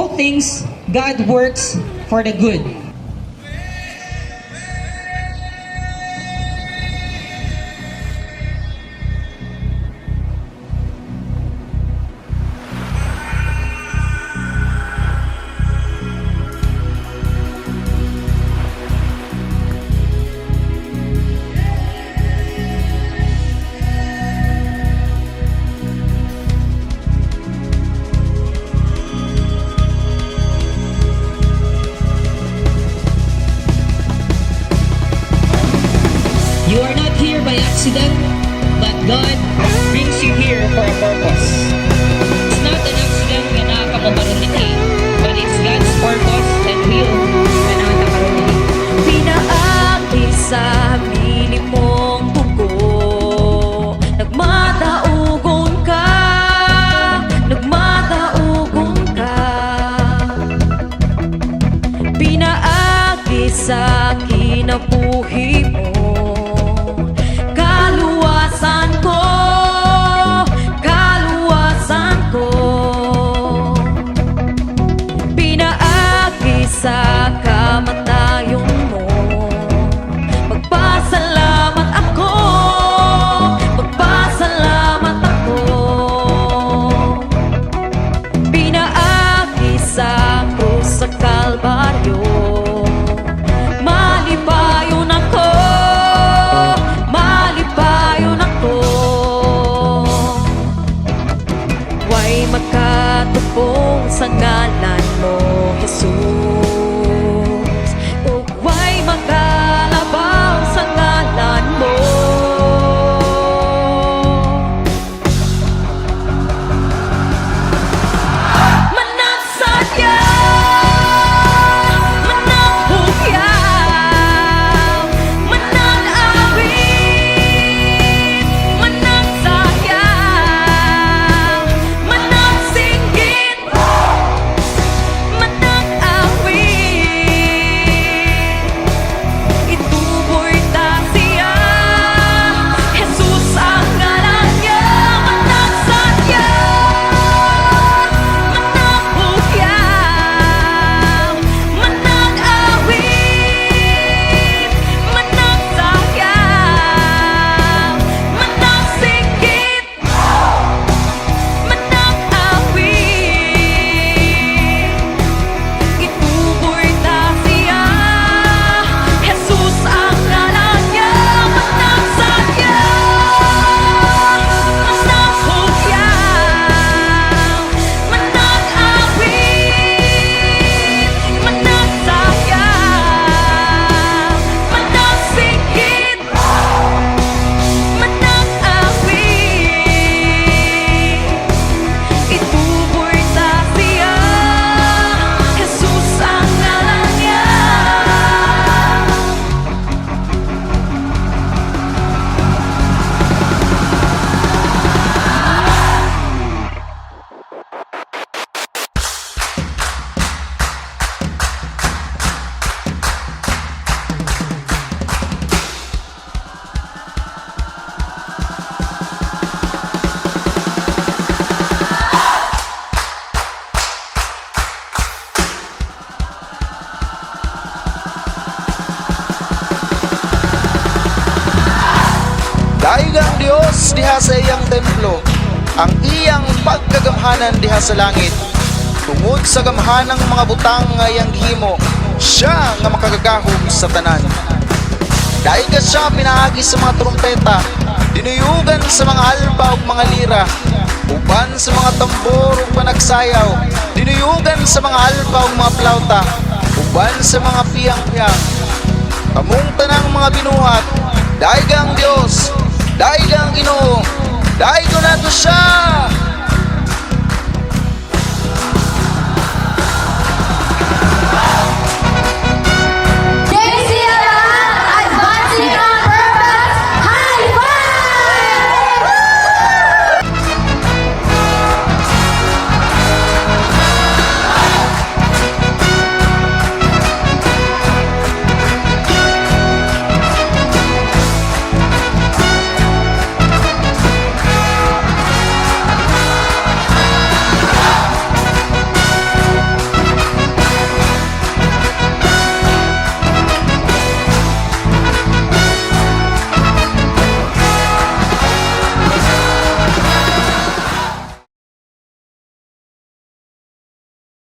all things God works for the good. You are not here by accident, but God brings you here for a purpose. It's not an accident nga nakakaparoon din, but it's God's purpose and will na nakakaroon din. Pinaakit sa minimong dugo, nagmadaugon ka, nagmadaugon ka. Pinaakit sa kinabuhi mo, kaluwasan ko, kaluwasan ko. Pinaakit sa kamatayon mo, magpasalamat ako, magpasalamat ako. Pinaakit sa krus sa Kalbaryo, malipayon ako, malipayon ako. Huwag makatupong sa ngalan mo, Jesus. Huwag makalabaw sa ngalan mo. Managsadya, managhuyaw, managawit, managsayaw, managsinggit, managawit. Ituboy ta siya, Jesus ang ngalan niya. Managsadya, managhuyaw, managawit, managsayaw, managsinggit, managawit. Ituboy ta siya, Jesus ang ngalan niya. Managsadya, managhuyaw, managawit, managsayaw, managsinggit, managawit. Ituboy ta siya, Jesus ang ngalan niya. Daigang Dios diha sa iyang templo, ang iyang pagkagamhanan diha sa langit. Tungod sa gamhanang mga butang nga iyang gihimo, siya nga makagagahom sa tanan. Dahil ka siya pinaagi sa mga trumpeta, dinuyugan sa mga alba ug mga lira, uban sa mga tambor ug panagsayaw, dinuyugan sa mga alba ug mga plauta, uban sa mga piyang-piyang. Kamong tanang mga binuhat, daigang Dios, daigang Ginoo, daigo nato siya.